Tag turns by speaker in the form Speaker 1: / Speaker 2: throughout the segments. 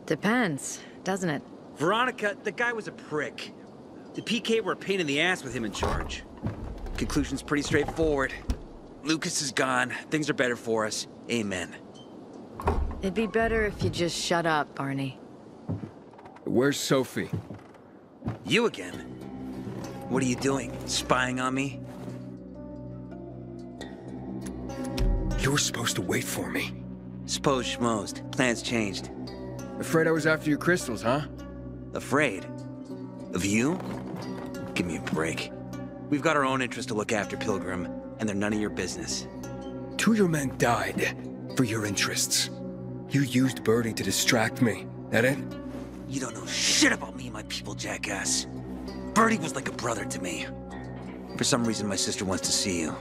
Speaker 1: Depends, doesn't it?
Speaker 2: Veronica, the guy was a prick. The PK were a pain in the ass with him in charge. Conclusion's pretty straightforward. Lucas is gone. Things are better for us. Amen.
Speaker 1: It'd be better if you just shut up, Barney.
Speaker 3: Where's Sophie?
Speaker 2: You again? What are you doing? Spying on me?
Speaker 3: You were supposed to wait for me.
Speaker 2: Suppose schmozed. Plans changed.
Speaker 3: Afraid I was after your crystals, huh?
Speaker 2: Afraid? Of you? Give me a break. We've got our own interests to look after, Pilgrim, and they're none of your business.
Speaker 3: 2 of your men died for your interests. You used Birdie to distract me. That it?
Speaker 2: You don't know shit about me and my people, jackass. Birdie was like a brother to me. For some reason, my sister wants to see you,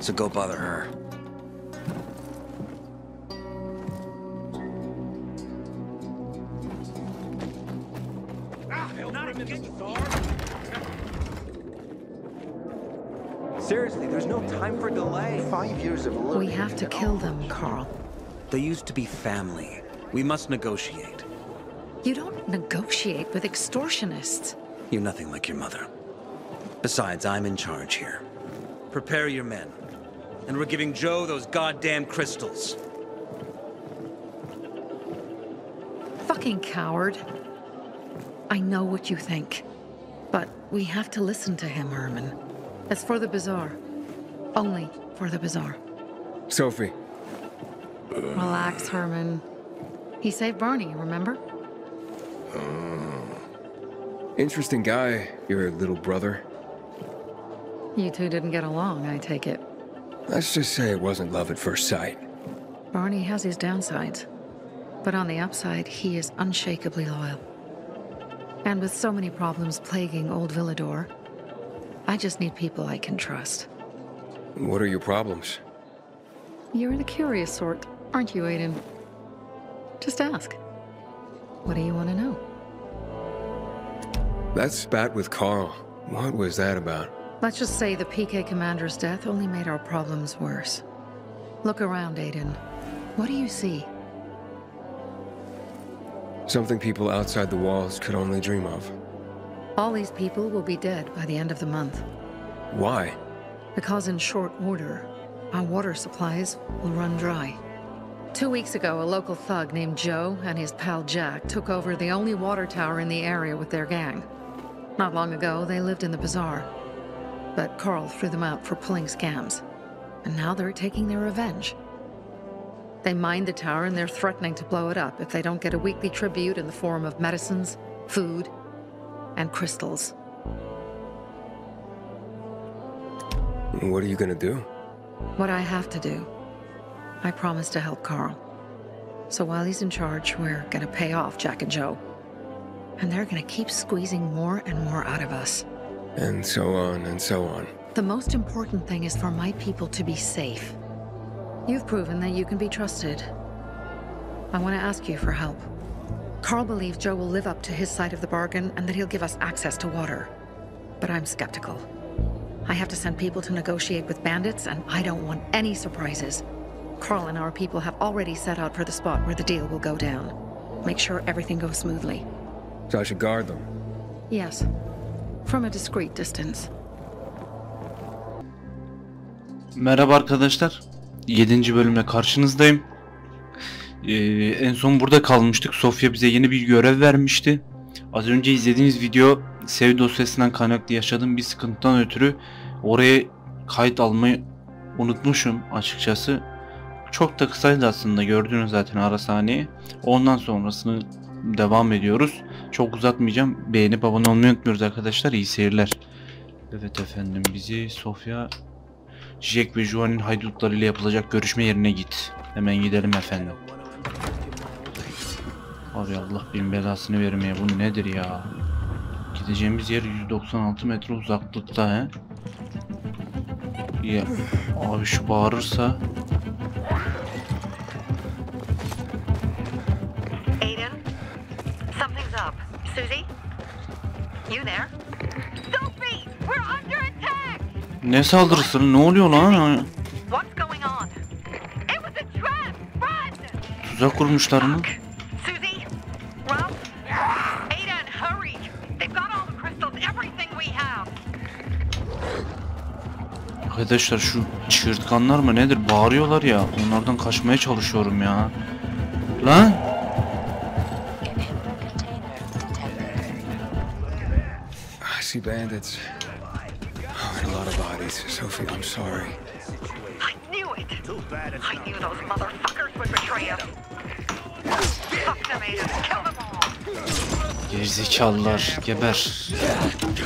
Speaker 2: so go bother her.
Speaker 4: Seriously, there's no time for delay. 5 years of living.
Speaker 1: We have to kill them, Carl.
Speaker 2: They used to be family. We must negotiate.
Speaker 1: You don't negotiate with extortionists.
Speaker 2: You're nothing like your mother. Besides, I'm in charge here. Prepare your men. And we're giving Joe those goddamn crystals.
Speaker 1: Fucking coward. I know what you think. But we have to listen to him, Herman. It's for the bazaar. Only for the bazaar.
Speaker 3: Sophie.
Speaker 1: Relax, Herman. He saved Barney, remember?
Speaker 3: Interesting guy, your little brother.
Speaker 1: You two didn't get along, I take it.
Speaker 3: Let's just say it wasn't love at first sight.
Speaker 1: Barney has his downsides. But on the upside, he is unshakably loyal. And with so many problems plaguing old Villador, I just need people I can trust.
Speaker 3: What are your problems?
Speaker 1: You're the curious sort, aren't you, Aiden? Just ask. What do you want to know?
Speaker 3: That spat with Carl. What was that about?
Speaker 1: Let's just say the PK commander's death only made our problems worse. Look around, Aiden. What do you see?
Speaker 3: Something people outside the walls could only dream of.
Speaker 1: All these people will be dead by the end of the month.
Speaker 3: Why?
Speaker 1: Because in short order, our water supplies will run dry. 2 weeks ago, a local thug named Joe and his pal Jack took over the only water tower in the area with their gang. Not long ago, they lived in the bazaar. But Carl threw them out for pulling scams. And now they're taking their revenge. They mined the tower and they're threatening to blow it up if they don't get a weekly tribute in the form of medicines, food, and crystals.
Speaker 3: What are you gonna do?
Speaker 1: What I have to do. I promise to help Carl. So while he's in charge, we're gonna pay off Jack and Joe. And they're gonna keep squeezing more and more out of us.
Speaker 3: And so on and so on.
Speaker 1: The most important thing is for my people to be safe. You've proven that you can be trusted. I want to ask you for help. Carl believes Joe will live up to his side of the bargain and that he'll give us access to water. But I'm skeptical. I have to send people to negotiate with bandits, and I don't want any surprises. Carl and our people have already set out for the spot where the deal will go down. Make sure everything goes smoothly.
Speaker 3: So I should guard them?
Speaker 1: Yes. From a discreet distance.
Speaker 5: Merhaba arkadaşlar. 7. bölümle karşınızdayım. En son burada kalmıştık. Sophie bize yeni bir görev vermişti. Az önce izlediğiniz video save dosyasından kaynaklı yaşadığım bir sıkıntıdan ötürü oraya kayıt almayı unutmuşum açıkçası. Çok da kısaydı aslında, gördünüz zaten ara sahneyi. Ondan sonrasını devam ediyoruz. Çok uzatmayacağım. Beğenip abone olmayı unutmuyoruz arkadaşlar. İyi seyirler. Evet efendim, bizi Sophie, Jack ve Joan'in haydutlarıyla yapılacak görüşme yerine git. Hemen gidelim efendim. Abi Allah bin belasını vermeye, bu nedir ya? Gideceğimiz yer 196 metre uzaklıkta he. Ya abi şu bağırırsa.
Speaker 1: Aiden, something's up. Susie, you there? Sophie, we're under attack.
Speaker 5: Ne saldırısı? Ne oluyor lan?
Speaker 1: What's going on? It was a trap. Run!
Speaker 5: Tuzak kurmuşlar mı?
Speaker 1: Susie,
Speaker 5: Arkadaşlar şu çığırtkanlar mı nedir? Bağırıyorlar ya. Onlardan kaçmaya çalışıyorum ya. Lan!
Speaker 3: I see bandits. Oh, and a lot of bodies. Sophie, I'm sorry.
Speaker 1: I knew it. I knew those motherfuckers would betray us. Fuck them, Aiden. Kill them all.
Speaker 5: Gerizekalılar, geber.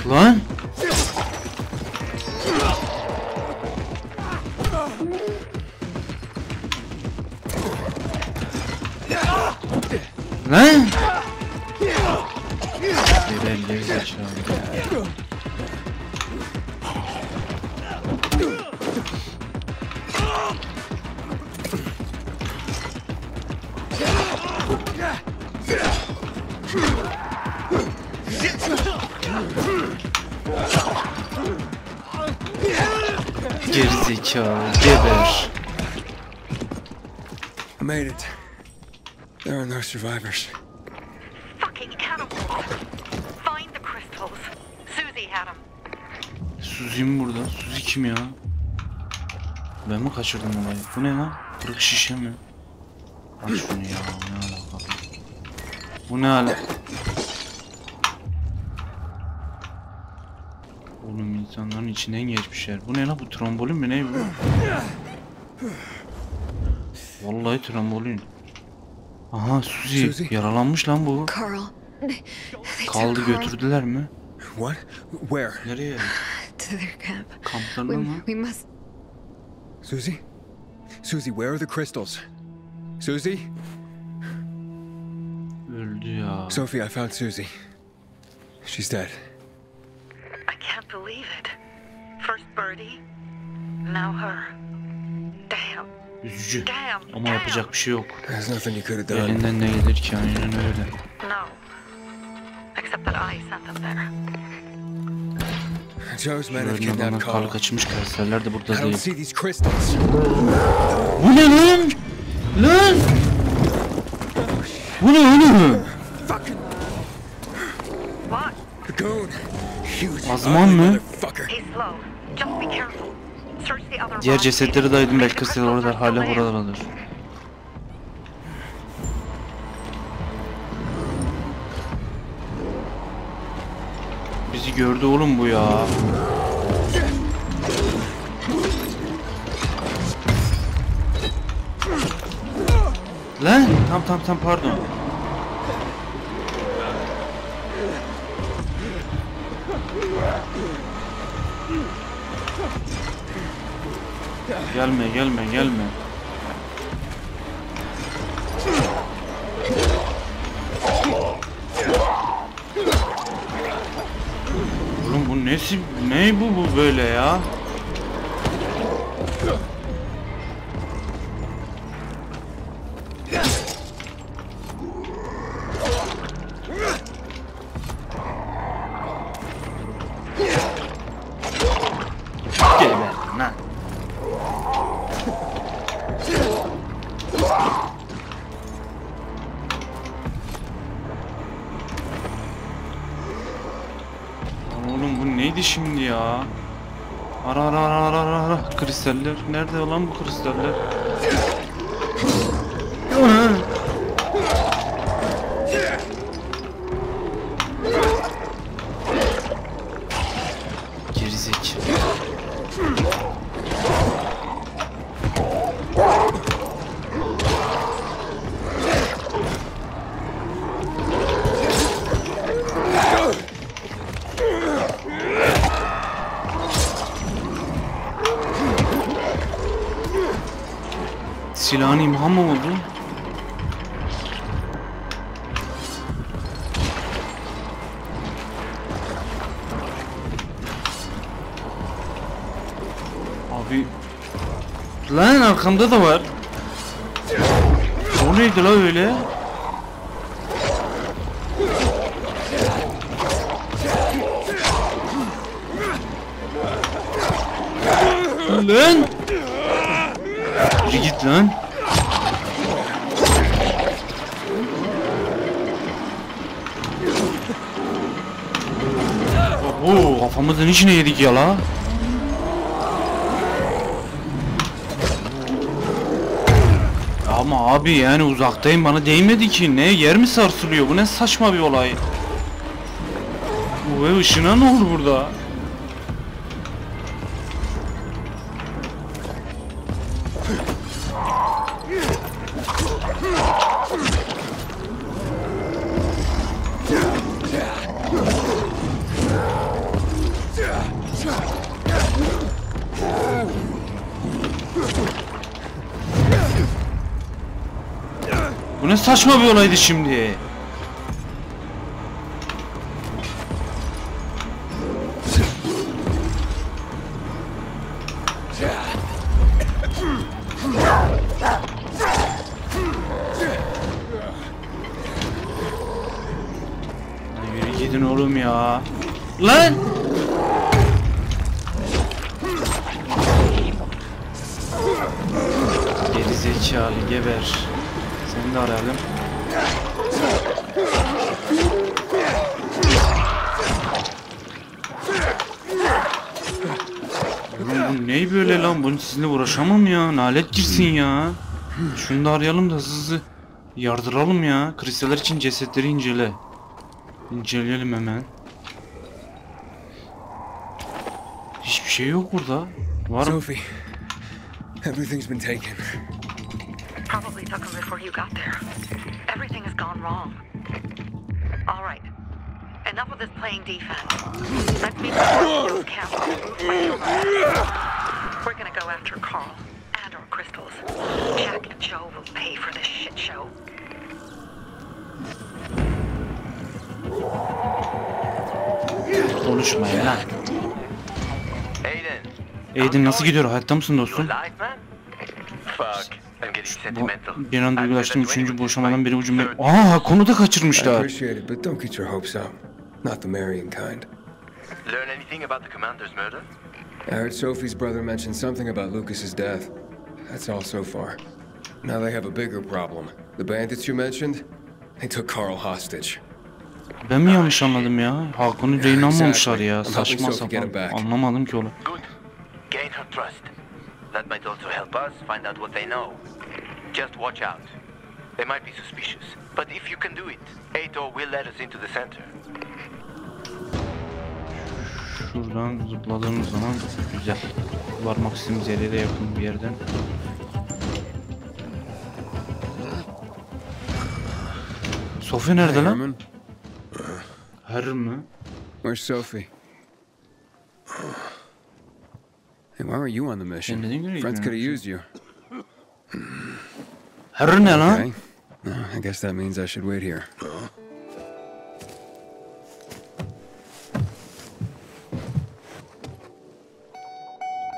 Speaker 5: Lan! Lan! Geber gerizekalı. Gerizekalı, geber.
Speaker 3: I made it. There are no survivors.
Speaker 1: Fucking cannibals. Find the crystals. Susie had them.
Speaker 5: Suzi mi burada? Suzi kim ya? Ben mi kaçırdım olayı? Bu ne lan? Kırık şişe mi? Aç şunu ya, ne alaka? Bu ne alaka? Oğlum insanların içinden geçmişler. Bu ne lan, bu trombolin mi ne bu? Vallahi trombolin. Aha Suzi yaralanmış lan bu.
Speaker 1: Carl.
Speaker 5: Kaldı, götürdüler mi?
Speaker 3: What? Where?
Speaker 5: Nereye?
Speaker 1: To their camp.
Speaker 5: Kamplarına mı?
Speaker 1: We must.
Speaker 3: Susie? Susie, where are the crystals? Susie?
Speaker 5: Öldü ya.
Speaker 3: Sophie, I found Susie. She's dead.
Speaker 1: I can't believe it. First Birdie, now her. Damn.
Speaker 5: Üzücü.
Speaker 1: Damn.
Speaker 5: Ama yapacak bir şey yok.
Speaker 3: There's nothing you could have done.
Speaker 5: Elinden ne gelir ki, aynen öyle.
Speaker 1: No. Except that I sent them there.
Speaker 3: Joe's men have
Speaker 5: Şunların
Speaker 3: kidnapped
Speaker 5: adamlar
Speaker 3: Carl.
Speaker 5: karlı kaçmış, karakterler de
Speaker 3: I
Speaker 5: burada
Speaker 3: don't
Speaker 5: değil.
Speaker 3: see these crystals.
Speaker 5: Bu ne lan? Lan! Bu ne oğlum?
Speaker 3: Fucking
Speaker 1: What?
Speaker 3: goon. Huge
Speaker 5: Azman
Speaker 3: ugly
Speaker 5: mı?
Speaker 3: motherfucker.
Speaker 1: He's slow. Just be careful. Search the other
Speaker 5: Diğer
Speaker 1: rocks.
Speaker 5: cesetleri daydım, belki
Speaker 1: Crystals
Speaker 5: kızlar orada
Speaker 1: are
Speaker 5: hala
Speaker 1: still there.
Speaker 5: oradadır. Bizi gördü oğlum bu ya. Lan tam pardon. Gelme. Oğlum bu nesi? Ne bu böyle ya? Geber lan. Oğlum bu neydi şimdi ya? Ara. Kristaller. Nerede lan bu kristaller? Gerizekalı. Silahın imha mı oldu? Abi... Lan arkamda da var. O neydi la öyle? Lan! Yürü git lan. Oo, kafamızın içine yedik ya la. Ama abi yani uzaktayım, bana değmedi ki. Ne yer mi sarsılıyor? Bu ne saçma bir olay. Bu ışına ne olur burada? Bu ne saçma bir olaydı şimdi. Yürü gidin oğlum ya. Lan! Geri zekalı geber. Seni de arayalım. Bu ne böyle lan? Bunu sizinle uğraşamam ya. Nalet girsin ya. Şunu da arayalım da hızlı yardıralım ya. Kristaller için cesetleri incele. İnceleyelim hemen. Hiçbir şey yok burada. Var mı?
Speaker 3: Sophie, everything's been taken.
Speaker 1: Probably took them before you got there. Everything has gone wrong. All right. Enough of this playing defense. Let's meet the castle. We're gonna go after Carl and our crystals. Jack and Joe will pay for this shit show.
Speaker 5: Konuşmayın lan. Aiden nasıl gidiyor? Hayatta mısın dostum? Bir an duygulaştım. 3. boşamadan beri bu cümle... Aa, konu da
Speaker 3: I
Speaker 5: kaçırmışlar.
Speaker 3: appreciate it, but don't get your hopes up. Not the marrying kind.
Speaker 4: Learn anything about the commander's murder?
Speaker 3: I heard Sophie's brother mention something about Lucas's death. That's all so far. Now they have a bigger problem. The bandits you mentioned, they took Carl hostage.
Speaker 5: Ben mi yanlış anladım ya? Hakan'ı rehin almamışlar ya.
Speaker 3: I'm helping
Speaker 5: Saçma
Speaker 3: Sophie get him
Speaker 5: sapan.
Speaker 3: back.
Speaker 5: Anlamadım ki onu.
Speaker 4: Good. Gain her trust. That might also help us find out what they know. Just watch out. They might be suspicious. But if you can do it, Ato will let us into the center.
Speaker 5: Şuradan zıpladığımız zaman güzel. Varmak istediğimiz yere de yakın bir yerden. Sophie nerede
Speaker 3: Hey,
Speaker 5: lan?
Speaker 3: Herman.
Speaker 5: Her mi?
Speaker 3: Where's Sophie? Hey, why were you on the mission?
Speaker 5: neden göre
Speaker 3: Friends could have
Speaker 5: gidiyorsun?
Speaker 3: used you.
Speaker 5: Her ne lan?
Speaker 3: Okay. I guess that means I should wait here.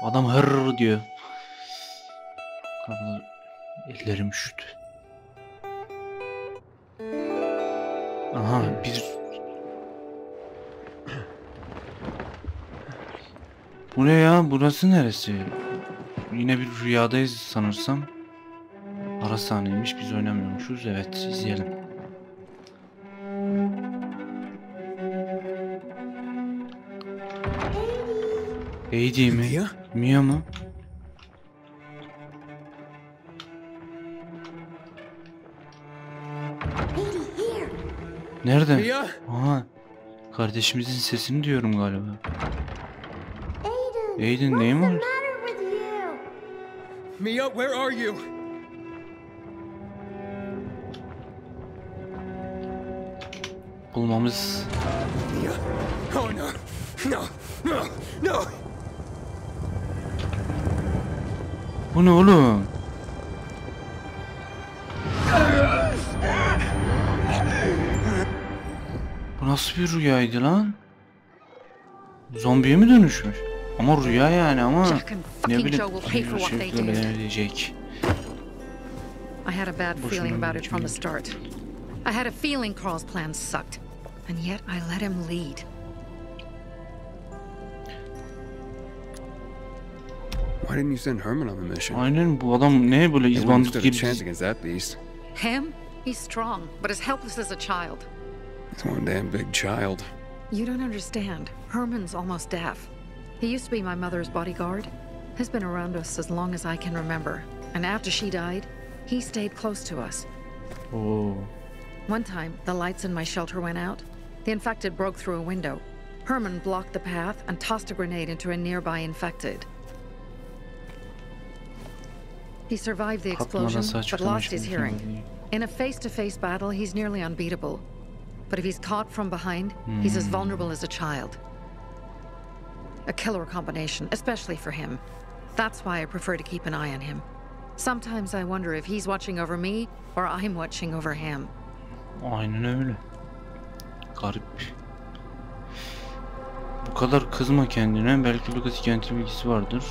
Speaker 5: Adam hırr diyor. Kapılar, ellerim üşüdü. Aha bir... Bu ne ya? Burası neresi? Yine bir rüyadayız sanırsam. Ara sahneymiş, biz oynamıyormuşuz. Evet, izleyelim. Heidi mi?
Speaker 3: Mia?
Speaker 5: Mia mı? Nerede?
Speaker 3: Mia?
Speaker 5: Aha. Kardeşimizin sesini diyorum galiba. Aiden neyin var?
Speaker 3: Mia, where are you?
Speaker 5: Bulmamız...
Speaker 3: Mia? Oh no. No. No. No.
Speaker 5: Bu ne oğlum? Bu nasıl bir rüyaydı lan? Zombiye mi dönüşmüş? Ama rüya yani ama ne bileyim ölecek.
Speaker 1: I had a bad feeling about it from the start. I had a feeling Carl's plan sucked, and yet I let him lead.
Speaker 3: Why didn't you send Herman on the mission?
Speaker 5: Aynen, bu adam ne böyle
Speaker 3: He wouldn't
Speaker 5: izbandık
Speaker 3: stood a
Speaker 5: gibi.
Speaker 3: chance against that beast.
Speaker 1: Him? He's strong, but as helpless as a child.
Speaker 3: It's one damn big child.
Speaker 1: You don't understand. Herman's almost deaf. He used to be my mother's bodyguard. Has been around us as long as I can remember. And after she died, He stayed close to us.
Speaker 5: Oo.
Speaker 1: One time, the lights in my shelter went out. The infected broke through a window. Herman blocked the path and tossed a grenade into a nearby infected. He survived the explosion, but lost his hearing. In a face-to-face battle, he's nearly unbeatable. But if he's caught from behind, he's as vulnerable as a child. A killer combination, especially for him. That's why I prefer to keep an eye on him. Sometimes I wonder if he's watching over me or I'm watching over him.
Speaker 5: Aynen öyle. Garip. Bu kadar kızma kendine. Belki Lucas hikayeti bilgisi vardır.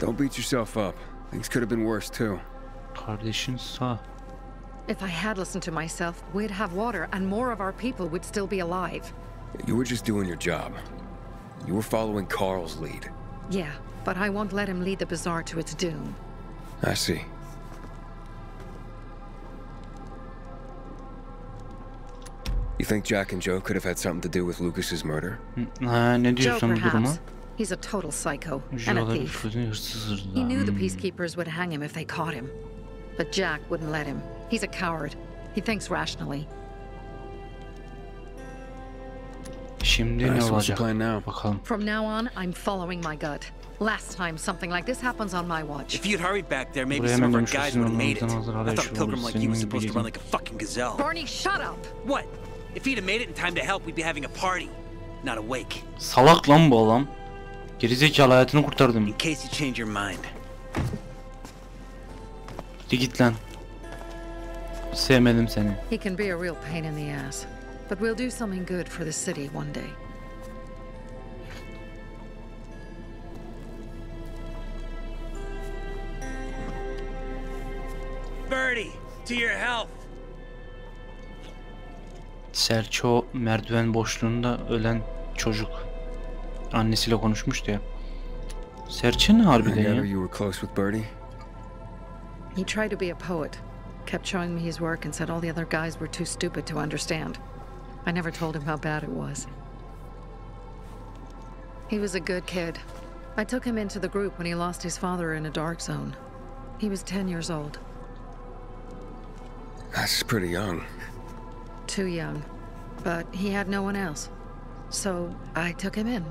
Speaker 3: Don't beat yourself up. Things could have been worse too.
Speaker 5: Kardeşin sağ.
Speaker 1: If I had listened to myself, we'd have water and more of our people would still be alive.
Speaker 3: You were just doing your job. You were following Carl's lead.
Speaker 1: Yeah, but I won't let him lead the bazaar to its doom.
Speaker 3: I see. You think Jack and Joe could have had something to do with Lucas's murder?
Speaker 5: Ne
Speaker 1: Joe,
Speaker 5: diyorsun bu duruma?
Speaker 1: perhaps. He's a total psycho and a thief. He knew the peacekeepers would hang him if they caught him. But Jack wouldn't let him. He's a coward. He thinks rationally.
Speaker 5: Şimdi ne olacak? Bakalım.
Speaker 1: From now on, I'm following my gut. Last time something like this happens on my watch.
Speaker 2: If you'd hurried back there, maybe some of our guys would have made it. I thought Pilgrim like you was supposed to run like a fucking gazelle.
Speaker 1: Barney, shut up!
Speaker 2: What? If he'd have made it in time to help, we'd be having a party, not a wake.
Speaker 5: Salak lan bu adam. Gerizekalı, hayatını kurtardım.
Speaker 2: In case you change your mind.
Speaker 5: Git lan. Sevmedim seni.
Speaker 1: He can be a real pain in the ass. But we'll do something good for the city one day.
Speaker 2: Birdie, to your health.
Speaker 5: Serço merdiven boşluğunda ölen çocuk. Annesiyle konuşmuştu ya. Serçe ne harbiden ya?
Speaker 3: You were close with Birdie?
Speaker 1: He tried to be a poet. Kept showing me his work and said all the other guys were too stupid to understand. I never told him how bad it was. He was a good kid. I took him into the group when he lost his father in a dark zone. He was 10 years old.
Speaker 3: That's pretty young.
Speaker 1: Too young. But he had no one else. So I took him in.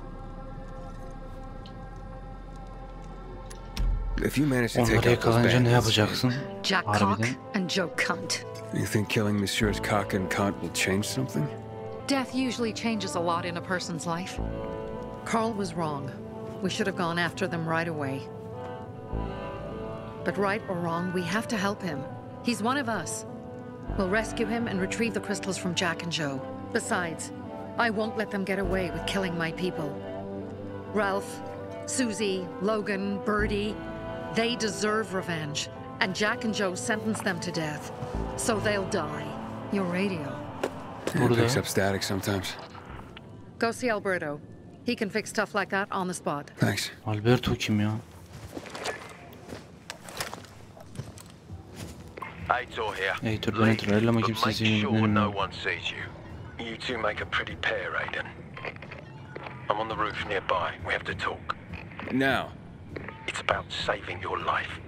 Speaker 3: If you manage to
Speaker 5: Onları
Speaker 3: take out those
Speaker 5: yakalanınca ne
Speaker 3: bandits,
Speaker 5: yapacaksın?
Speaker 1: Jack Cock
Speaker 5: Harbiden.
Speaker 1: and Joe Cunt.
Speaker 3: you think killing Messieurs Cock and Cunt will change something?
Speaker 1: Death usually changes a lot in a person's life. Carl was wrong. We should have gone after them right away. But right or wrong, we have to help him. He's one of us. We'll rescue him and retrieve the crystals from Jack and Joe. Besides, I won't let them get away with killing my people. Ralph, Susie, Logan, Birdie, they deserve revenge. And Jack and Joe sentenced them to death. So they'll die. Your radio.
Speaker 3: It picks up static sometimes.
Speaker 1: Go see Alberto. He can fix stuff like that on the spot.
Speaker 3: Thanks.
Speaker 5: Alberto kim ya?
Speaker 4: Aitor here.
Speaker 5: Aitor beni hatırlar ama
Speaker 4: But
Speaker 5: kimse
Speaker 4: make
Speaker 5: seni
Speaker 4: sure no
Speaker 5: bilmiyor.
Speaker 4: one sees you. You two make a pretty pair, Aiden. I'm on the roof nearby. We have to talk.
Speaker 3: Now.
Speaker 4: It's about saving your life.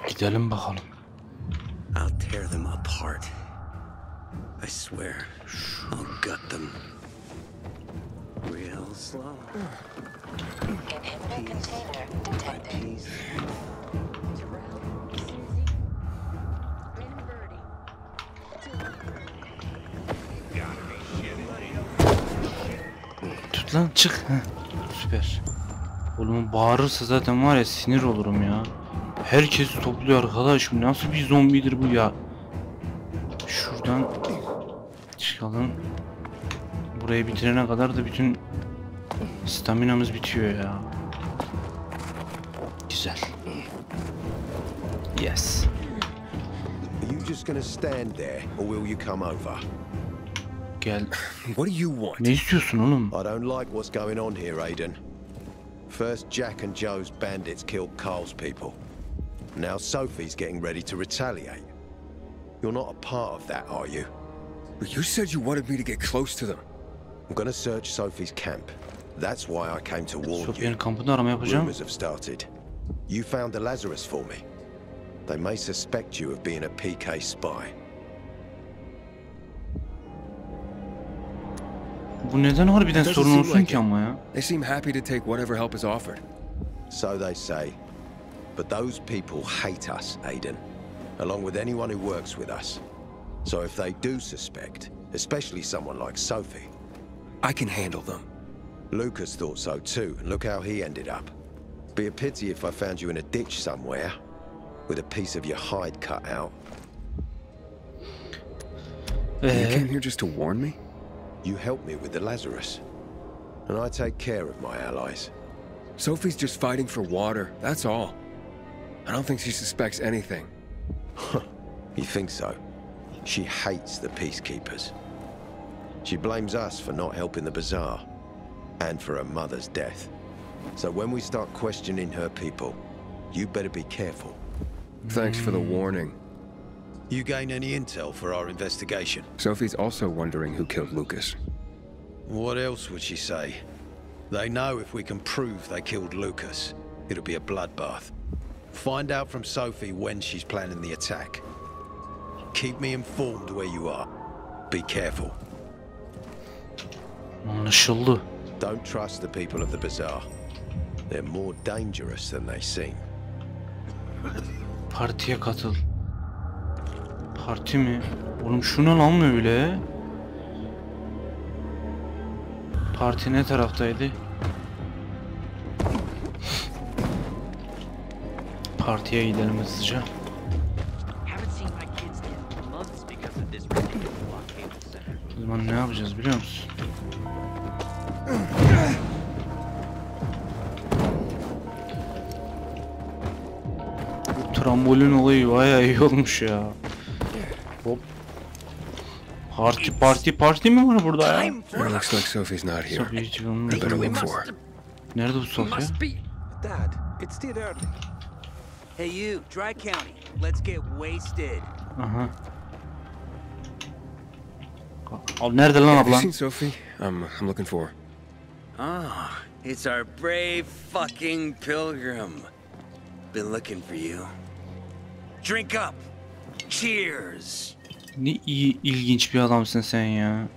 Speaker 5: Gidelim bakalım.
Speaker 2: I'll tear them apart. I swear, I'll gut them. Real slow.
Speaker 6: Inhibitor container detected.
Speaker 5: Tut lan, çık. Heh. Süper. Oğlum bağırırsa zaten var ya, sinir olurum ya. Herkes topluyor arkadaş. Nasıl bir zombidir bu ya? Şuradan çıkalım. Burayı bitirene kadar da bütün staminamız bitiyor ya. Güzel. Yes.
Speaker 7: Are you just gonna stand there, or will you come over?
Speaker 5: Gel.
Speaker 3: What do you want?
Speaker 5: Ne istiyorsun oğlum?
Speaker 7: I don't like what's going on here, Aiden. First, Jack and Joe's bandits killed Carl's people. Now Sophie's getting ready to retaliate. You're not a part of that, are you?
Speaker 3: You said you wanted me to get close to them.
Speaker 7: I'm gonna search Sophie's camp. That's why I came to warn
Speaker 5: Sophie'nin
Speaker 7: you.
Speaker 5: kampında arama yapacağım.
Speaker 7: Rumors have started. You found the Lazarus for me. They may suspect you of being a PK spy.
Speaker 5: Bu neden harbiden sorun olsun ki ama ya?
Speaker 3: They seem happy to take whatever help is offered.
Speaker 7: So they say. But those people hate us, Aiden, along with anyone who works with us. So if they do suspect, especially someone like Sophie,
Speaker 3: I can handle them.
Speaker 7: Lucas thought so too, and look how he ended up. Be a pity if I found you in a ditch somewhere, with a piece of your hide cut out.
Speaker 3: You came here just to warn me?
Speaker 7: You helped me with the Lazarus, and I take care of my allies.
Speaker 3: Sophie's just fighting for water, that's all. I don't think she suspects anything.
Speaker 7: You think so? She hates the peacekeepers. She blames us for not helping the bazaar, and for her mother's death. So when we start questioning her people, you better be careful.
Speaker 3: Thanks for the warning.
Speaker 7: You gain any intel for our investigation?
Speaker 3: Sophie's also wondering who killed Lucas.
Speaker 7: What else would she say? They know if we can prove they killed Lucas, it'll be a bloodbath. Find out from Sophie when she's planning the attack. Keep me informed where you are. Be careful.
Speaker 5: Anlaşıldı.
Speaker 7: Don't trust the people of the bazaar. They're more dangerous than they seem.
Speaker 5: Partiye katıl. Parti mi? Oğlum şu ne lan öyle? Parti ne taraftaydı? Partiye gidelim hızlıca. O zaman ne yapacağız biliyor musun? Bu trambolin olayı bayağı iyi olmuş ya. Hop. Parti mi var burada ya?
Speaker 3: It looks like Sophie's not here.
Speaker 5: Sophie hiç bulunmuş.
Speaker 3: I better look for her.
Speaker 5: Nerede bu Sophie?
Speaker 2: Dad, it's still early. Hey you, Dry County. Let's get wasted.
Speaker 5: Aha. Al nerede lan
Speaker 3: Have you
Speaker 5: ablan?
Speaker 3: seen Sophie? I'm looking for her.
Speaker 2: Ah, it's our brave fucking pilgrim. Been looking for you. Drink up. Cheers.
Speaker 5: Ne iyi ilginç bir adamsın sen ya.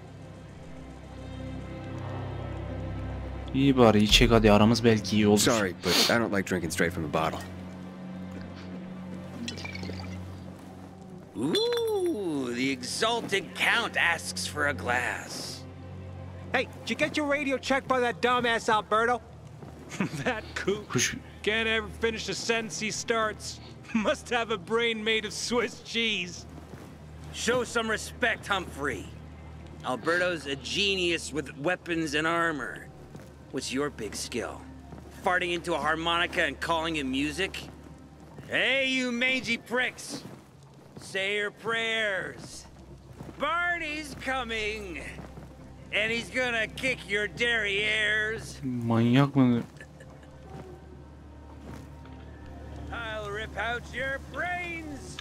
Speaker 5: İyi bari içecek hadi aramız belki iyi olur.
Speaker 3: Sorry, but I don't like drinking straight from the bottle.
Speaker 2: Ooh, the exalted count asks for a glass.
Speaker 8: Hey, did you get your radio checked by that dumbass Alberto? That kook
Speaker 5: Kuş
Speaker 8: can't ever finish a sentence he starts. Must have a brain made of Swiss cheese.
Speaker 2: Show some respect, Humphrey. Alberto's a genius with weapons and armor. What's your big skill? Farting into a harmonica and calling it music? Hey, you mangy pricks! Say your prayers. Barney's coming, and he's gonna kick your derrieres.
Speaker 5: manyak mı?
Speaker 2: I'll rip out your brains,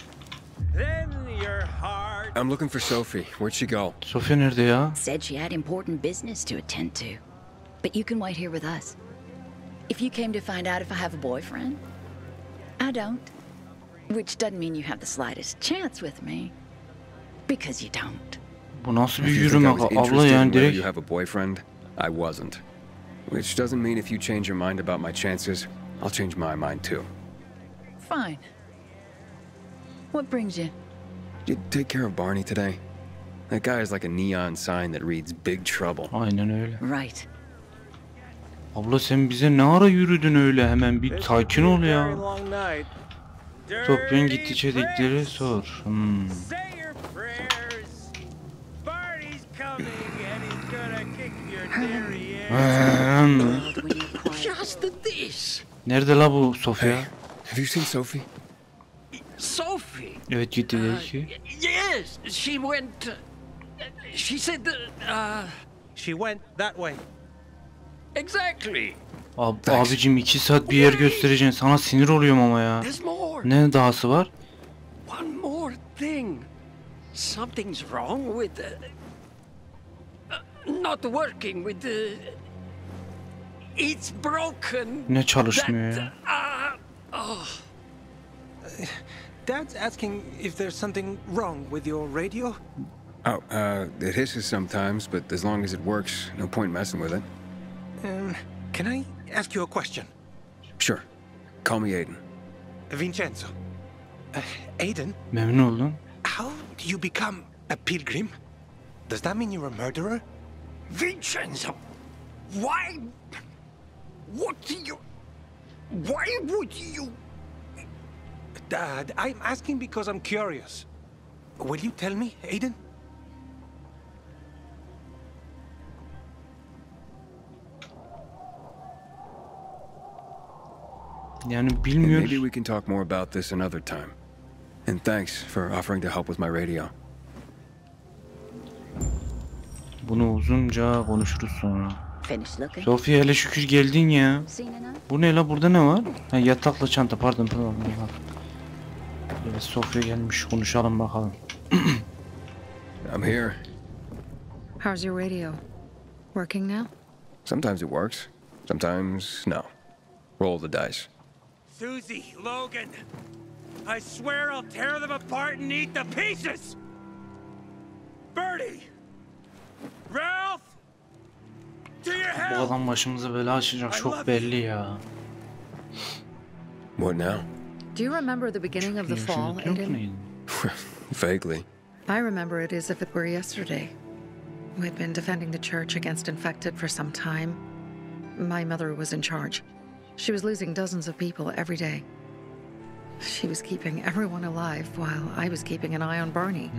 Speaker 2: then your heart.
Speaker 3: I'm looking for Sophie. Where'd she go?
Speaker 5: Sophie nerede ya?
Speaker 6: Said she had important business to attend to. But you can wait here with us. If you came to find out if I have a boyfriend, I don't. Which doesn't mean you have the slightest chance with me. Because you don't.
Speaker 5: Bu nasıl bir
Speaker 3: If you think I
Speaker 5: yürüme
Speaker 3: was
Speaker 5: abla
Speaker 3: interested in
Speaker 5: yani
Speaker 3: whether
Speaker 5: direkt.
Speaker 3: you have a boyfriend, I wasn't. Which doesn't mean if you change your mind about my chances, I'll change my mind too.
Speaker 6: Fine. What brings you?
Speaker 3: Did you take care of Barney today? That guy is like a neon sign that reads Big Trouble.
Speaker 5: Aynen öyle.
Speaker 6: Right.
Speaker 5: Abla sen bize ne ara yürüdün öyle hemen bir sakin ol ya. Toplayın gitti çedikleri sor.
Speaker 2: Say your prayers. Barney's coming, and he's gonna kick your derrieres.
Speaker 9: Just this.
Speaker 5: Nerede la bu Sofia?
Speaker 3: Have you seen Sophie?
Speaker 9: Sophie.
Speaker 5: Evet gitti dedi ki.
Speaker 9: Yes, she went. She said that.
Speaker 8: She went that way.
Speaker 9: Exactly.
Speaker 5: Abicim 2 saat bir yer göstereceksin. Sana sinir oluyorum ama ya.
Speaker 9: There's more.
Speaker 5: Ne dahası var?
Speaker 9: One more thing. Something's wrong with. Not working with the. it's broken.
Speaker 5: Ne çalışmıyor ya?
Speaker 10: Dad's asking if there's something wrong with your radio.
Speaker 3: Oh, it hisses sometimes, but as long as it works, no point messing with it.
Speaker 10: Can I ask you a question?
Speaker 3: Sure. Call me Aiden.
Speaker 10: Vincenzo. Aiden,
Speaker 5: Memnun oldum.
Speaker 10: how do you become a pilgrim? Does that mean you're a murderer?
Speaker 9: Vincenzo, why? What do you? Why would you?
Speaker 10: Dad, I'm asking because I'm curious. Will you tell me, Aiden?
Speaker 5: Yani
Speaker 3: And
Speaker 5: bilmiyoruz.
Speaker 3: maybe we can talk more about this another time. And thanks for offering to help with my radio.
Speaker 5: Bunu uzunca konuşuruz sonra.
Speaker 6: Finish looking.
Speaker 5: Sophie hele şükür geldin ya.
Speaker 6: Seen enough?
Speaker 5: Bu ne la, burada ne var? Ha, yatakla çanta, pardon. Evet, Sophie gelmiş, konuşalım bakalım.
Speaker 3: I'm here.
Speaker 1: How's your radio? Working now?
Speaker 3: Sometimes it works. Sometimes no. Roll the dice.
Speaker 2: Susie, Logan, I swear I'll tear them apart and eat the pieces! Bertie! Ralph! To your
Speaker 5: Bu
Speaker 2: help!
Speaker 5: adam başımıza bela açacak, çok belli ya.
Speaker 3: What now?
Speaker 1: Do you remember the beginning of the fall, Aiden?
Speaker 3: Vaguely.
Speaker 1: I remember it as if it were yesterday. We'd been defending the church against infected for some time. My mother was in charge. She was losing dozens of people every day. She was keeping everyone alive while I was keeping an eye on Barney.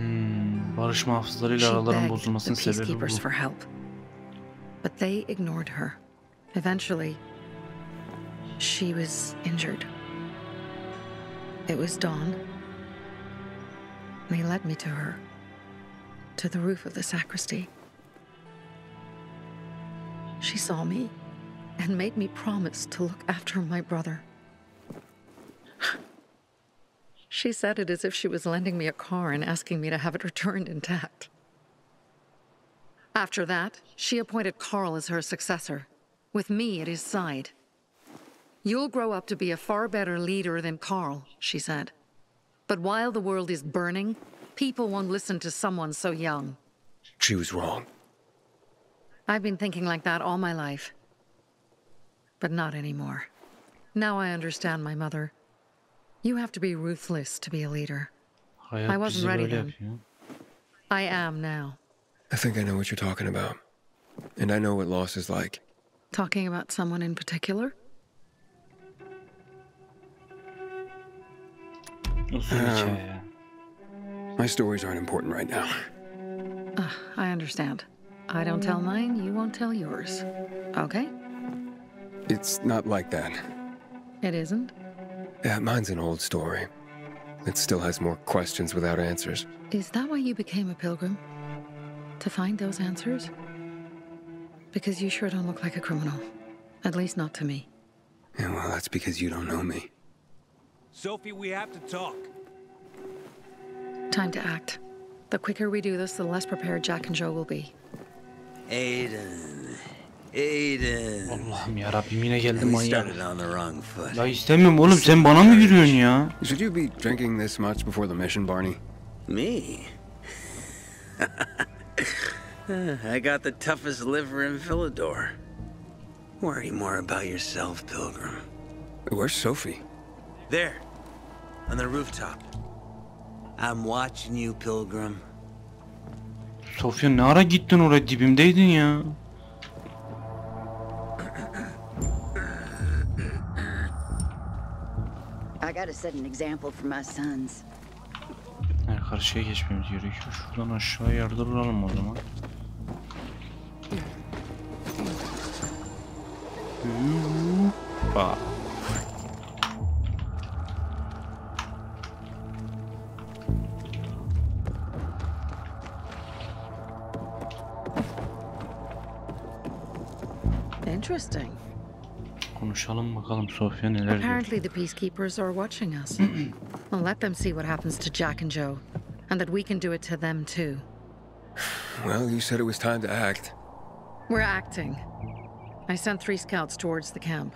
Speaker 5: Barış muhafızlarıyla
Speaker 1: She
Speaker 5: araların
Speaker 1: begged
Speaker 5: bozulmasının
Speaker 1: the
Speaker 5: sebebi bu.
Speaker 1: peacekeepers for help, but they ignored her. Eventually, she was injured. It was dawn. They led me to her, to the roof of the sacristy. She saw me and made me promise to look after my brother. She said it as if she was lending me a car and asking me to have it returned intact. After that, she appointed Carl as her successor, with me at his side. You'll grow up to be a far better leader than Carl, she said. But while the world is burning, people won't listen to someone so young.
Speaker 3: She was wrong.
Speaker 1: I've been thinking like that all my life. But not anymore. Now I understand my mother. You have to be ruthless to be a leader.
Speaker 5: Hayat
Speaker 1: I wasn't
Speaker 5: bizi
Speaker 1: ready
Speaker 5: böyle
Speaker 1: then.
Speaker 5: yapıyor.
Speaker 1: I am now.
Speaker 3: I think I know what you're talking about. And I know what loss is like.
Speaker 1: Talking about someone in particular?
Speaker 5: Uzun hikaye.
Speaker 3: My stories aren't important right now.
Speaker 1: I understand. I don't tell mine, you won't tell yours. Okay?
Speaker 3: It's not like that.
Speaker 1: It isn't?
Speaker 3: Yeah, mine's an old story. It still has more questions without answers.
Speaker 1: Is that why you became a pilgrim? To find those answers? Because you sure don't look like a criminal. At least not to me.
Speaker 3: Yeah, well, that's because you don't know me.
Speaker 8: Sophie, we have to talk.
Speaker 1: Time to act. The quicker we do this, the less prepared Jack and Joe will be.
Speaker 2: Aiden. Aiden.
Speaker 5: Allah'ım yarabbim, yine geldi
Speaker 2: We
Speaker 5: manyak.
Speaker 2: started on the wrong foot.
Speaker 5: Ya istemiyorum oğlum, sen bana mı yürüyorsun ya?
Speaker 3: Should you be drinking this much before the mission, Barney?
Speaker 2: Me? I got the toughest liver in Villador. Worry more about yourself, Pilgrim.
Speaker 3: Where's Sophie?
Speaker 2: There, on the rooftop. I'm watching you, Pilgrim.
Speaker 5: Sofya, ne ara gittin oraya, dibimdeydin ya.
Speaker 6: I gotta set an example for my sons.
Speaker 5: Yani karşıya geçmemiz gerekiyor. Şuradan aşağı yardıralım o zaman. Bak.
Speaker 1: Interesting.
Speaker 5: Konuşalım bakalım Sofya neler diyor.
Speaker 1: Apparently the peacekeepers are watching us. Well, let them see what happens to Jack and Joe, and that we can do it to them too.
Speaker 3: Well, you said it was time to act.
Speaker 1: We're acting. I sent 3 scouts towards the camp.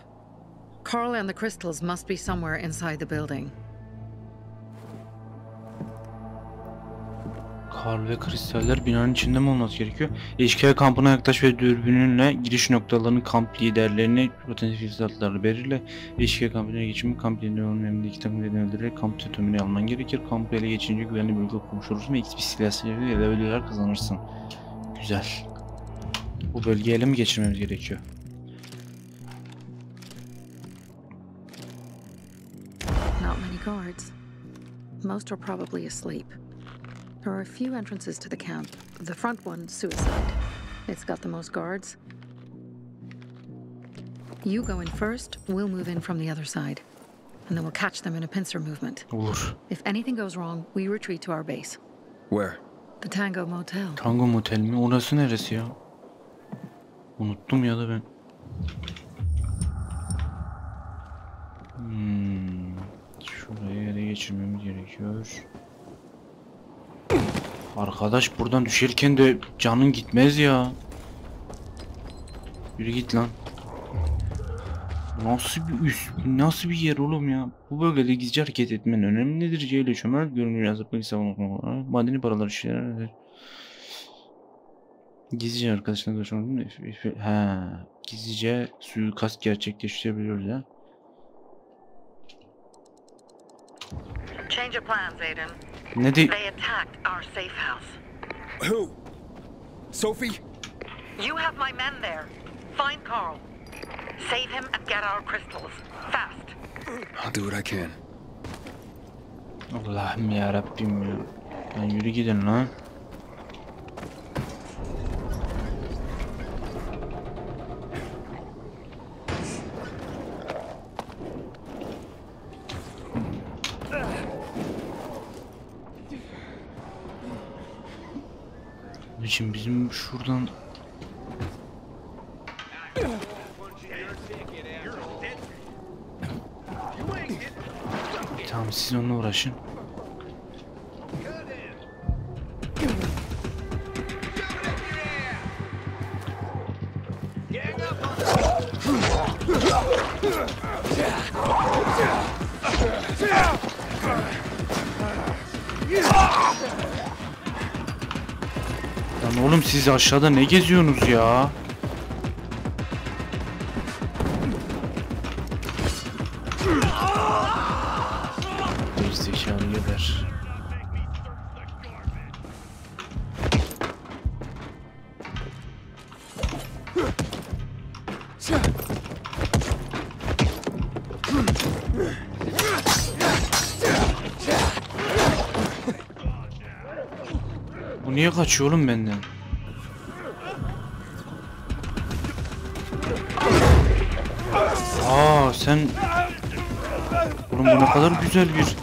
Speaker 1: Carl and the crystals must be somewhere inside the building.
Speaker 5: Karl ve kristaller binanın içinde mi olması gerekiyor? Eşkıya kampına yaklaş ve dürbününle giriş noktalarının kamp liderlerini potansiyel fırsatları belirle. Eşkıya kampına geçimi kamp liderlerinin önünde 2 takım liderini öldürerek kamp tütümünü alman gerekir. Kampı ele geçince güvenli bölge kurmuş olursun ve XP silahları ya da ödüller kazanırsın. Güzel. Bu bölgeyi ele mi geçirmemiz gerekiyor?
Speaker 1: Not many guards. Most are probably asleep. There are a few entrances to the camp. The front one, suicide. It's got the most guards. You go in first, we'll move in from the other side. And then we'll catch them in a pincer movement.
Speaker 5: Olur.
Speaker 1: If anything goes wrong, we retreat to our base.
Speaker 3: Where?
Speaker 1: The Tango Motel.
Speaker 5: Tango Motel mi? Orası neresi ya? Unuttum ya da ben. Şuraya ele geçirmemiz gerekiyor. Arkadaş buradan düşerken de canın gitmez ya. Yürü git lan. Nasıl bir yer oğlum ya? Bu bölgede gizlice hareket etmenin önemi nedir? C ile çömel görünür yazıp savunma. Madeni paralar işler. Gizlice arkadaşlar görüşmek. Gizlice suikast gerçekleştirebiliyoruz ya.
Speaker 1: Change of plans, Aiden.
Speaker 5: Ne di?
Speaker 1: They attacked our safe house.
Speaker 3: Who? Sophie?
Speaker 1: You have my men there. Find Carl. Save him and get our crystals. Fast.
Speaker 3: I'll do what I can.
Speaker 5: Allah'ım ya Rabbim ya. Lan yürü gidin lan. Şimdi bizim şuradan tamam, siz onunla uğraşın. Lan oğlum siz aşağıda ne geziyorsunuz ya? Gerizekalı geber. Bu niye kaçıyor oğlum benden? Aa sen... Oğlum bu ne kadar güzel bir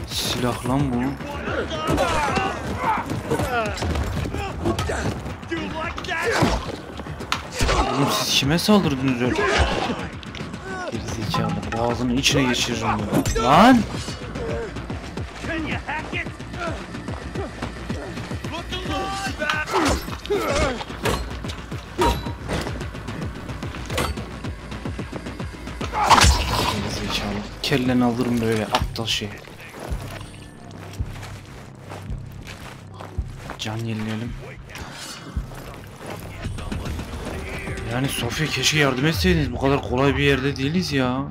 Speaker 5: silah lan bu. Oğlum siz kime saldırdınız öyle? Gerizekalı, boğazının içine geçiririm bunu. Lan! Kelleni alırım böyle aptal şey. Can yenileyelim. Yani Sophie keşke yardım etseydiniz. Bu kadar kolay bir yerde değiliz ya.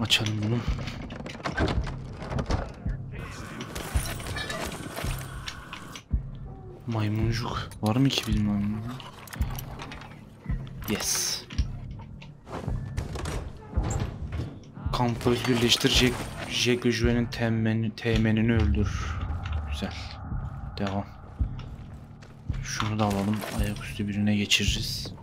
Speaker 5: Açalım bunu. Maymuncuk. Var mı ki bizim maymuncuk? Yes. Kampı özgürleştirecek Jegüjü'nün teğmenini öldür. Güzel. Devam. Şunu da alalım. Ayaküstü birine geçiririz.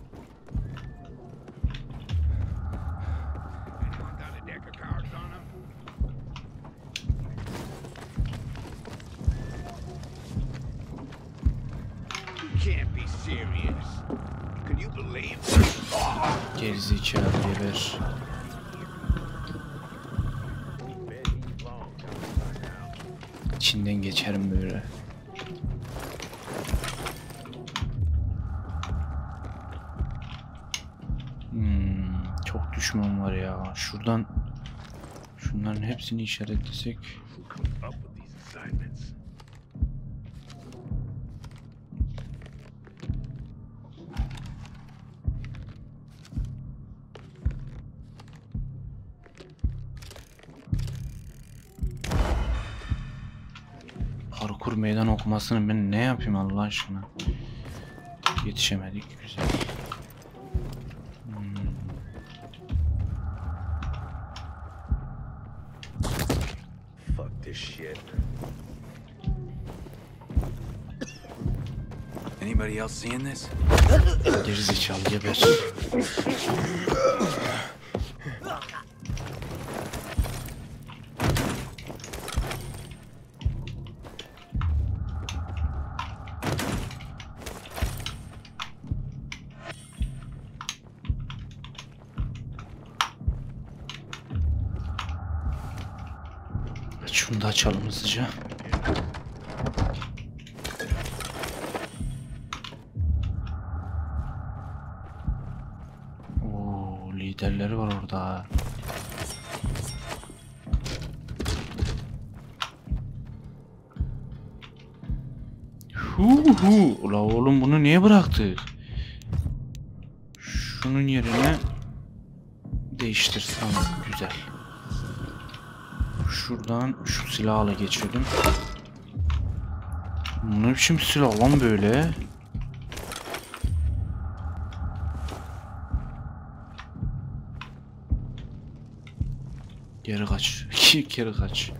Speaker 5: Gerizekalı geber. İçinden geçerim böyle. Çok düşman var ya. Şuradan şunların hepsini işaretlesek. Parkur meydan okumasını ben ne yapayım Allah aşkına? Yetişemedik, güzel.
Speaker 11: Fuck this shit. Anybody else seeing this?
Speaker 5: Gerizekalı geber. Şunu da açalım hızlıca. Oo, liderleri var orada. Ula oğlum bunu niye bıraktık? Şunun yerine değiştir, tamam, güzel. Şuradan şu silahla geçelim. Ne biçim silah lan böyle? Geri kaç. Geri kaç.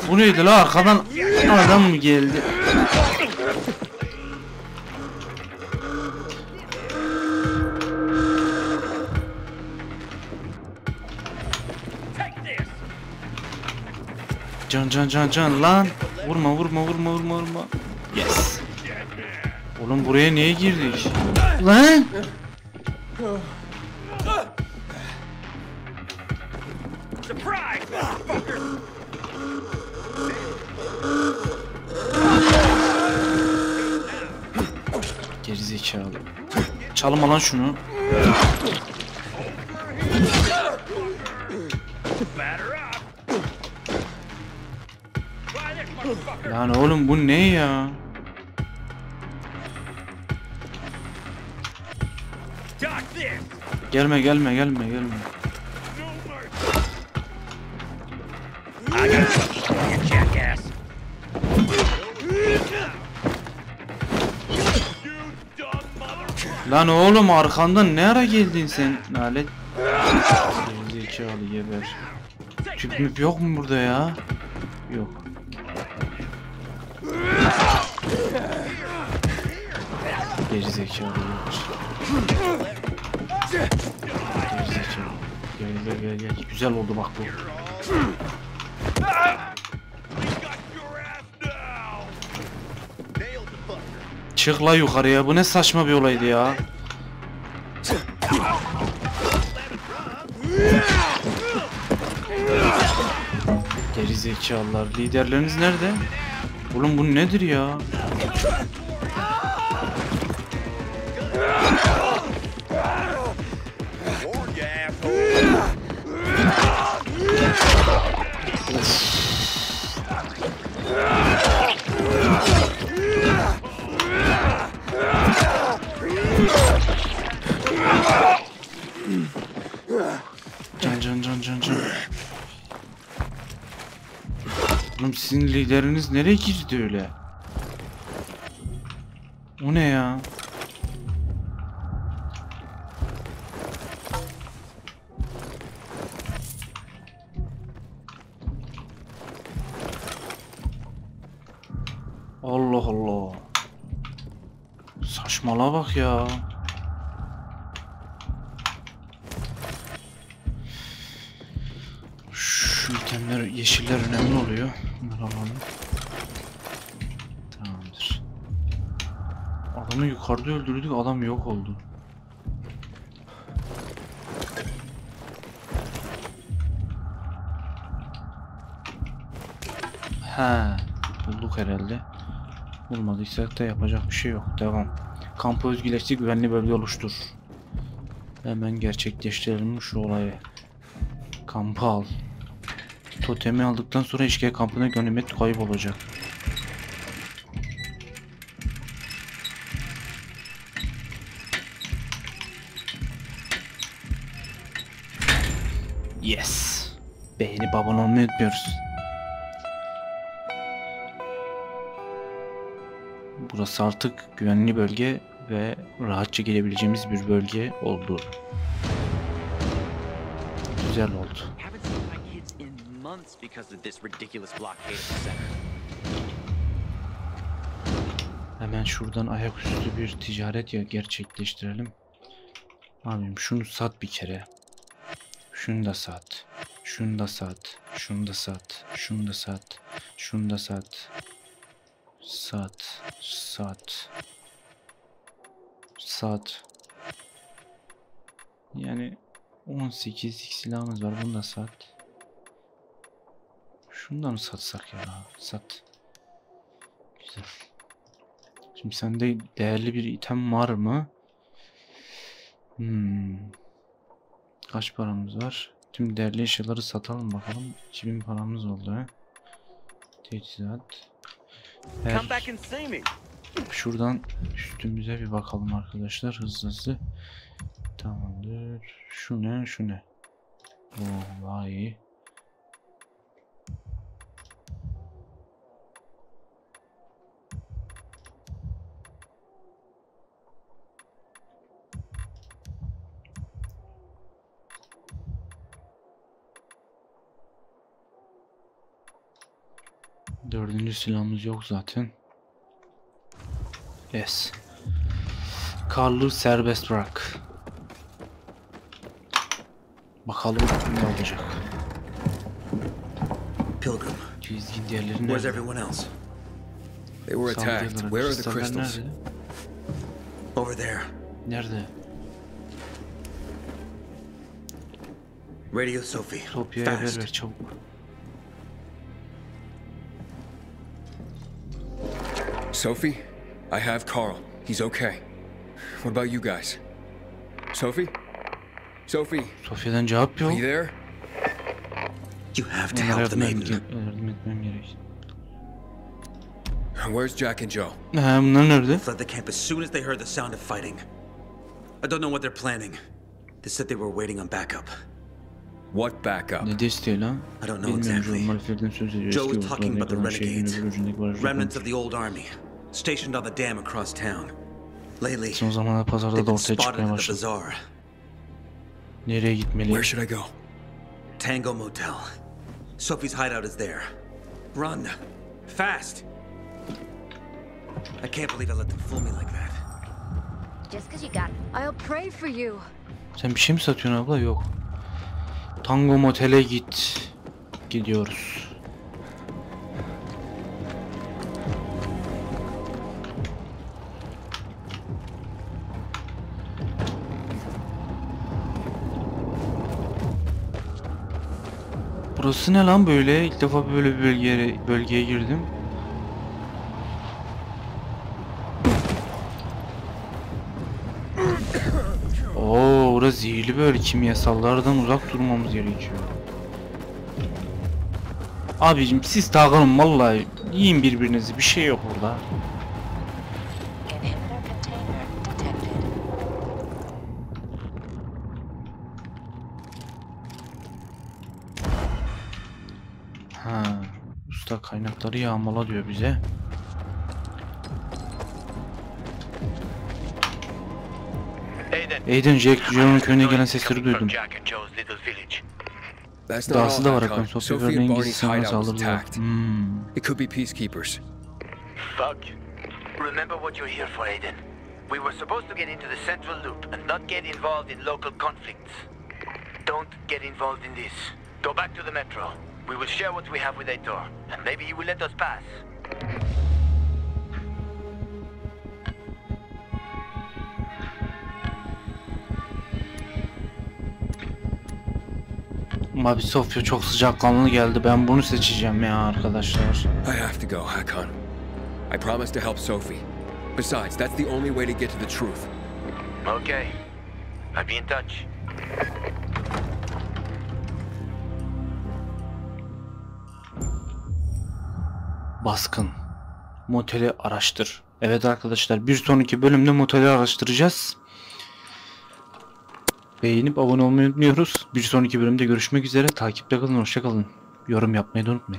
Speaker 5: Bu neydi la, arkadan adam mı geldi? Can lan, vurma. Yes. Oğlum buraya niye girdik? Lan! Gerizekalı. Çalma lan şunu. Lan oğlum bu ne ya? Gelme. Lan oğlum arkandan ne ara geldin sen? Nalet. Gerizekalı geber. Tüp yok mu burada ya? Yok. Gerizekalı geber. Gel. Güzel oldu bak bu. Çık la yukarıya. Bu ne saçma bir olaydı ya. Gerizekalılar. Liderleriniz nerede? Oğlum bu nedir ya? Can. Oğlum sizin lideriniz nereye girdi öyle? O ne ya? Allah Allah. Saçmalığa bak ya. Şu itemler, yeşiller önemli oluyor. Bunları alalım. Tamamdır. Adamı yukarıda öldürdük, adam yok oldu. He, bulduk herhalde. Bulmadıysak da yapacak bir şey yok. Devam. Kampı özgürleştir, güvenli bölge oluştur. Hemen gerçekleştirelim şu olayı. Kampı al. Totemi aldıktan sonra işgal kampına ganimet kayıp olacak. Yes. Beğenip abone olmayı unutmuyoruz. Burası artık güvenli bölge ve rahatça gelebileceğimiz bir bölge oldu. Güzel oldu. Hemen şuradan ayaküstü bir ticaret ya gerçekleştirelim. Abim şunu sat bir kere. Şunu da sat. Şunu da sat. Şunu da sat. Şunu da sat. Şunu da sat. Sat. Sat. Sat. Yani 18 silahımız var. Bunu da sat. Şundan mı satsak ya? Sat. Güzel. Şimdi sende değerli bir item var mı? Kaç paramız var? Tüm değerli eşyaları satalım bakalım. 2000 paramız oldu he. Teçhizat. Şuradan üstümüze bir bakalım arkadaşlar, hızlı. Tamamdır. Şu ne? Şu ne? Oh, vay iyi. Dördüncü silahımız yok zaten. Yes. Karlı serbest bırak. Bakalım ne olacak.
Speaker 11: Pilgrim.
Speaker 5: Çizgin diğerleri
Speaker 11: Where's
Speaker 5: nerede?
Speaker 11: everyone else?
Speaker 3: They were attacked. Where are the crystals?
Speaker 5: Nerede?
Speaker 11: Over there.
Speaker 5: Nerede?
Speaker 11: Radio Sophie.
Speaker 5: Sophie'ye haber
Speaker 11: Fast.
Speaker 5: ver çabuk.
Speaker 3: Sophie? I have Carl. He's okay. What about you guys? Sophie? Sophie?
Speaker 5: Sophie'den cevap yok.
Speaker 3: Are you there?
Speaker 11: You have to
Speaker 5: Onlara
Speaker 11: help the maiden.
Speaker 5: yardım etmem gerek.
Speaker 3: Where's Jack and Joe?
Speaker 5: Bunlar nerede?
Speaker 11: Fled the camp as soon as they heard the sound of fighting. I don't know what they're planning. They said they were waiting on backup.
Speaker 3: What backup?
Speaker 5: Ne desteği lan?
Speaker 11: I don't know exactly. Joe was talking about the renegades, remnants of the old army, stationed on the dam across town. Lately,
Speaker 5: Son zamanlarda pazarda
Speaker 11: they've
Speaker 5: da
Speaker 11: been
Speaker 5: ortaya
Speaker 11: spotted
Speaker 5: çıkmaya
Speaker 11: at the
Speaker 5: başladı.
Speaker 11: bazaar.
Speaker 5: Nereye gitmeliyim?
Speaker 3: Where should I go?
Speaker 11: Tango Motel. Sophie's hideout is there. Run. Fast. I can't believe I let them fool me like that.
Speaker 12: Just because you got it. I'll pray for you.
Speaker 5: Sen bir şey mi satıyorsun abla? Yok. Tango Motel'e git. Gidiyoruz. Burası ne lan böyle? İlk defa böyle bir bölgeye girdim. Oo, burası zehirli böyle, kimyasallardan uzak durmamız gerekiyor. Abicim siz takılın vallahi, yiyin birbirinizi, bir şey yok burada. Etrafta kaynakları yağmala diyor bize. Aiden, Jack, Joe'nun köyüne gelen sesleri duydum. Dahası da var Hakan. Sophie örneğin gizlisine saldırdılar.
Speaker 3: It could be peacekeepers.
Speaker 4: Fuck. Remember what you're here for, Aiden. We were supposed to get into the central loop and not get involved in local conflicts. Don't get involved in this. Go back to the metro. We will share what we have with Aitor, and maybe he will let us pass.
Speaker 5: Abi Sophie çok sıcakkanlı geldi. Ben bunu seçeceğim ya arkadaşlar.
Speaker 3: I have to go, Hakan. I promised to help Sophie. Besides, that's the only way to get to the truth.
Speaker 4: Okay. I'll be in touch.
Speaker 5: Baskın. Moteli araştır. Evet arkadaşlar, bir sonraki bölümde moteli araştıracağız. Beğenip abone olmayı unutmuyoruz. Bir sonraki bölümde görüşmek üzere. Takipte kalın, hoşça kalın. Yorum yapmayı da unutmayın.